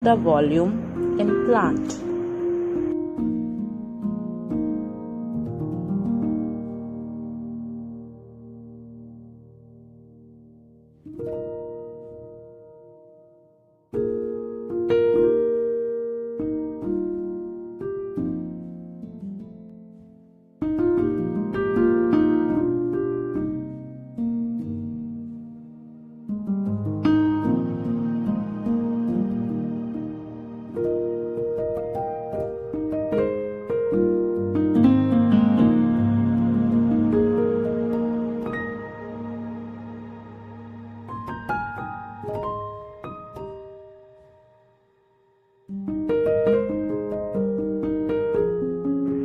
the volume in plant.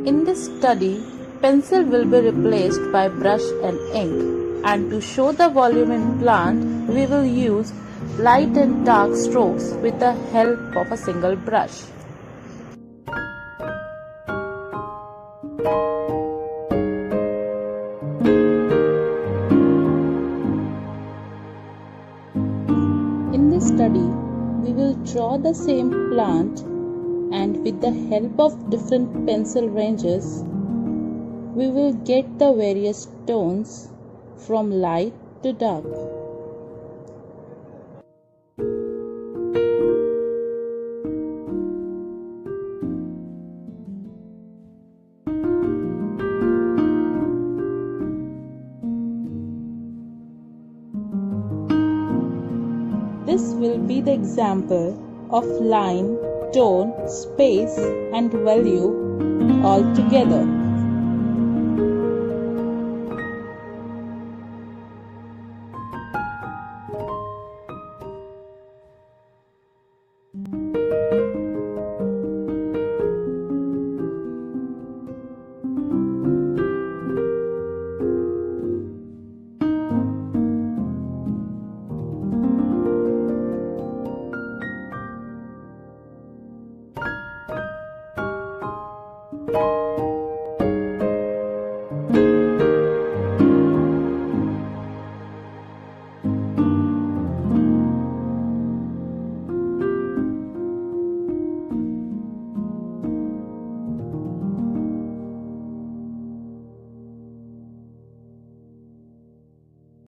In this study, pencil will be replaced by brush and ink, and to show the volume in plant, we will use light and dark strokes with the help of a single brush. In this study, we will draw the same plant, and with the help of different pencil ranges, we will get the various tones from light to dark. This will be the example of line, tone, space and value all together.